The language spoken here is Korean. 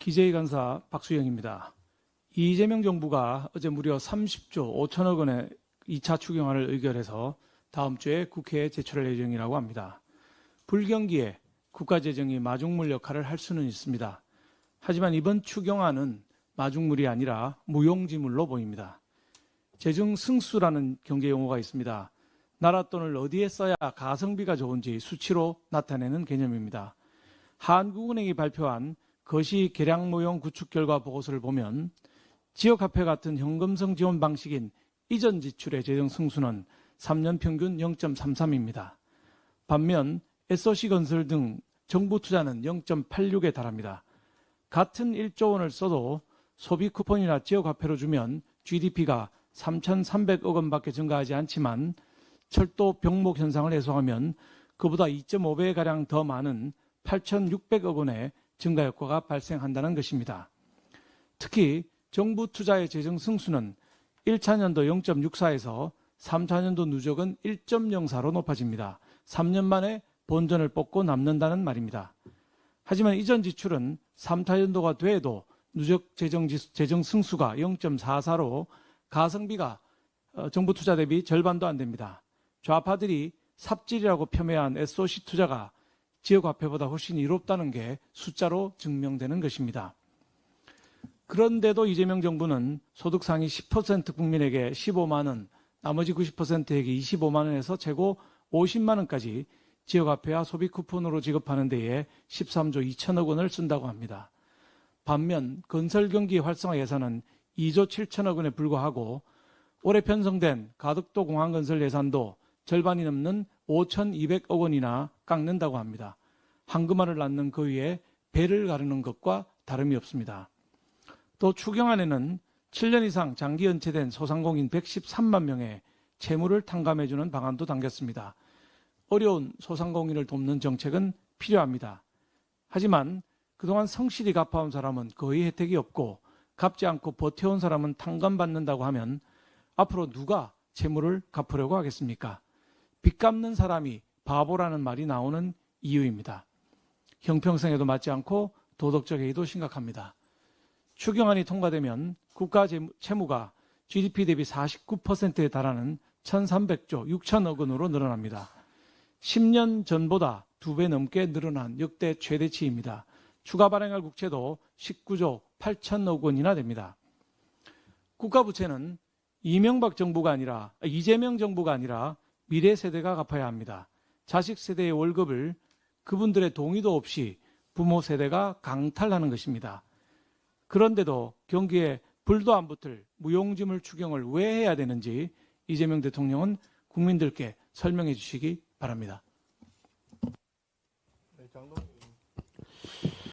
기재위 간사 박수영입니다. 이재명 정부가 어제 무려 30조 5천억 원의 2차 추경안을 의결해서 다음 주에 국회에 제출할 예정이라고 합니다. 불경기에 국가재정이 마중물 역할을 할 수는 있습니다. 하지만 이번 추경안은 마중물이 아니라 무용지물로 보입니다. 재정 승수라는 경제 용어가 있습니다. 나라 돈을 어디에 써야 가성비가 좋은지 수치로 나타내는 개념입니다. 한국은행이 발표한 거시 계량 모형 구축 결과 보고서를 보면 지역화폐 같은 현금성 지원 방식인 이전 지출의 재정 승수는 3년 평균 0.33입니다. 반면 SOC건설 등 정부 투자는 0.86에 달합니다. 같은 1조 원을 써도 소비 쿠폰이나 지역화폐로 주면 GDP가 3,300억 원밖에 증가하지 않지만 철도 병목 현상을 해소하면 그보다 2.5배가량 더 많은 8,600억 원의 증가 효과가 발생한다는 것입니다. 특히 정부 투자의 재정 승수는 1차년도 0.64에서 3차년도 누적은 1.04로 높아집니다. 3년 만에 본전을 뽑고 남는다는 말입니다. 하지만 이전 지출은 3차년도가 돼도 누적 재정 승수가 0.44로 가성비가 정부 투자 대비 절반도 안 됩니다. 좌파들이 삽질이라고 폄훼한 SOC 투자가 지역화폐보다 훨씬 이롭다는 게 숫자로 증명되는 것입니다. 그런데도 이재명 정부는 소득 상위 10% 국민에게 15만 원, 나머지 90%에게 25만 원에서 최고 50만 원까지 지역화폐와 소비 쿠폰으로 지급하는 데에 13조 2천억 원을 쓴다고 합니다. 반면 건설 경기 활성화 예산은 2조 7천억 원에 불과하고 올해 편성된 가덕도 공항 건설 예산도 절반이 넘는 5,200억 원이나 깎는다고 합니다. 황금알을 낳는 그 위에 배를 가르는 것과 다름이 없습니다. 또 추경안에는 7년 이상 장기 연체된 소상공인 113만 명의 채무를 탕감해주는 방안도 담겼습니다. 어려운 소상공인을 돕는 정책은 필요합니다. 하지만 그동안 성실히 갚아온 사람은 거의 혜택이 없고 갚지 않고 버텨온 사람은 탕감받는다고 하면 앞으로 누가 채무를 갚으려고 하겠습니까? 빚 갚는 사람이 바보라는 말이 나오는 이유입니다. 형평성에도 맞지 않고 도덕적 해이도 심각합니다. 추경안이 통과되면 국가 채무가 GDP 대비 49%에 달하는 1,300조 6천억 원으로 늘어납니다. 10년 전보다 2배 넘게 늘어난 역대 최대치입니다. 추가 발행할 국채도 19조 8천억 원이나 됩니다. 국가 부채는 이재명 정부가 아니라 미래 세대가 갚아야 합니다. 자식 세대의 월급을 그분들의 동의도 없이 부모 세대가 강탈하는 것입니다. 그런데도 경기에 불도 안 붙을 무용지물 추경을 왜 해야 되는지 이재명 대통령은 국민들께 설명해 주시기 바랍니다. 네, 장동